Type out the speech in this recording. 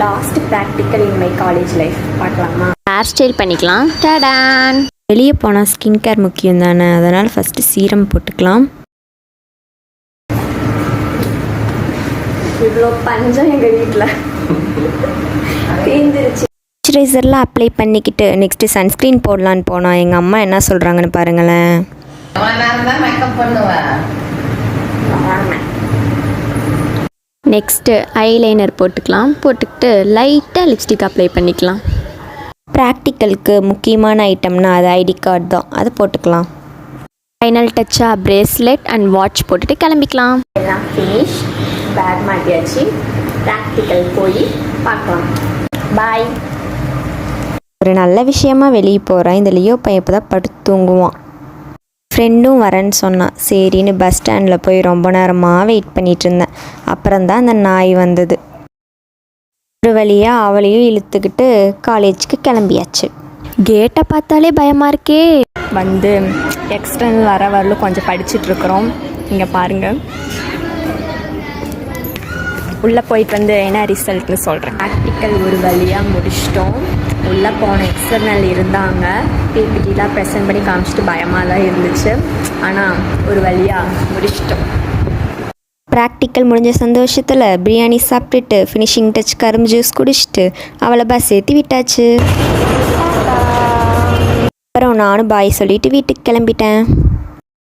Last practical in my college life பார்க்கலாமா? Hair style பண்ணிக்கலாம். டடான். வெளியே போனால் ஸ்கின் கேர் முக்கியம் தானே, அதனால் ஃபஸ்ட்டு சீரம் போட்டுக்கலாம். இவ்வளோ பஞ்சம் எங்கள் வீட்டில் தேர்ந்துருச்சு. மாய்ஸ்சரைசர்லாம் அப்ளை பண்ணிக்கிட்டு நெக்ஸ்ட்டு சன்ஸ்க்ரீன் போடலான்னு போனால் எங்கள் அம்மா என்ன சொல்கிறாங்கன்னு பாருங்களேன். நெக்ஸ்ட்டு ஐலைனர் போட்டுக்கலாம். போட்டுக்கிட்டு லைட்டாக லிப்ஸ்டிக் அப்ளை பண்ணிக்கலாம். ப்ராக்டிக்கலுக்கு முக்கியமான ஐட்டம்னா அது ஐடி கார்டு தான், அதை போட்டுக்கலாம். ஃபைனல் டச்சாக ப்ரேஸ்லெட் அண்ட் வாட்ச் போட்டுட்டு கிளம்பிக்கலாம். எல்லாம் ஃபினிஷ், பேக் மாட்டியாச்சு. ப்ராக்டிக்கல் போய் பார்க்கலாம். பாய். ஒரு நல்ல விஷயமா வெளியே போகிறேன். இந்த லியோ பையன் இப்போ தான் படுத்து தூங்குவான். ஃப்ரெண்டும் வரேன்னு சொன்னான். சரின்னு பஸ் ஸ்டாண்டில் போய் ரொம்ப நேரமாக வெயிட் பண்ணிகிட்டு இருந்தேன். அப்புறம்தான் அந்த நாய் வந்தது. ஒரு வழியாக அவளையும் இழுத்துக்கிட்டு காலேஜுக்கு கிளம்பியாச்சு. கேட்டை பார்த்தாலே பயமாக இருக்கே. வந்து எக்ஸ்டர்னல் வரலும் கொஞ்சம் படிச்சுட்ருக்குறோம். இங்கே பாருங்கள். உள்ளே போயிட்டு வந்து என்ன ரிசல்ட்னு சொல்கிறேன். ப்ராக்டிக்கல் ஒரு வழியாக முடிச்சிட்டோம். உள்ளே போன எக்ஸ்டர்னல் இருந்தாங்க. பிபிடிலாம் ப்ரெசென்ட் பண்ணி காமிச்சிட்டு பயமாக தான் இருந்துச்சு. ஆனால் ஒரு வழியாக முடிச்சிட்டோம். ப்ராக்டிக்கல் முடிஞ்ச சந்தோஷத்தில் பிரியாணி சாப்பிட்டுட்டு ஃபினிஷிங் டச் கரும்பு ஜூஸ் குடிச்சிட்டு அவளை பஸ் ஏற்றி விட்டாச்சு. அப்புறம் நானும் பாய் சொல்லிவிட்டு வீட்டுக்கு கிளம்பிட்டேன்.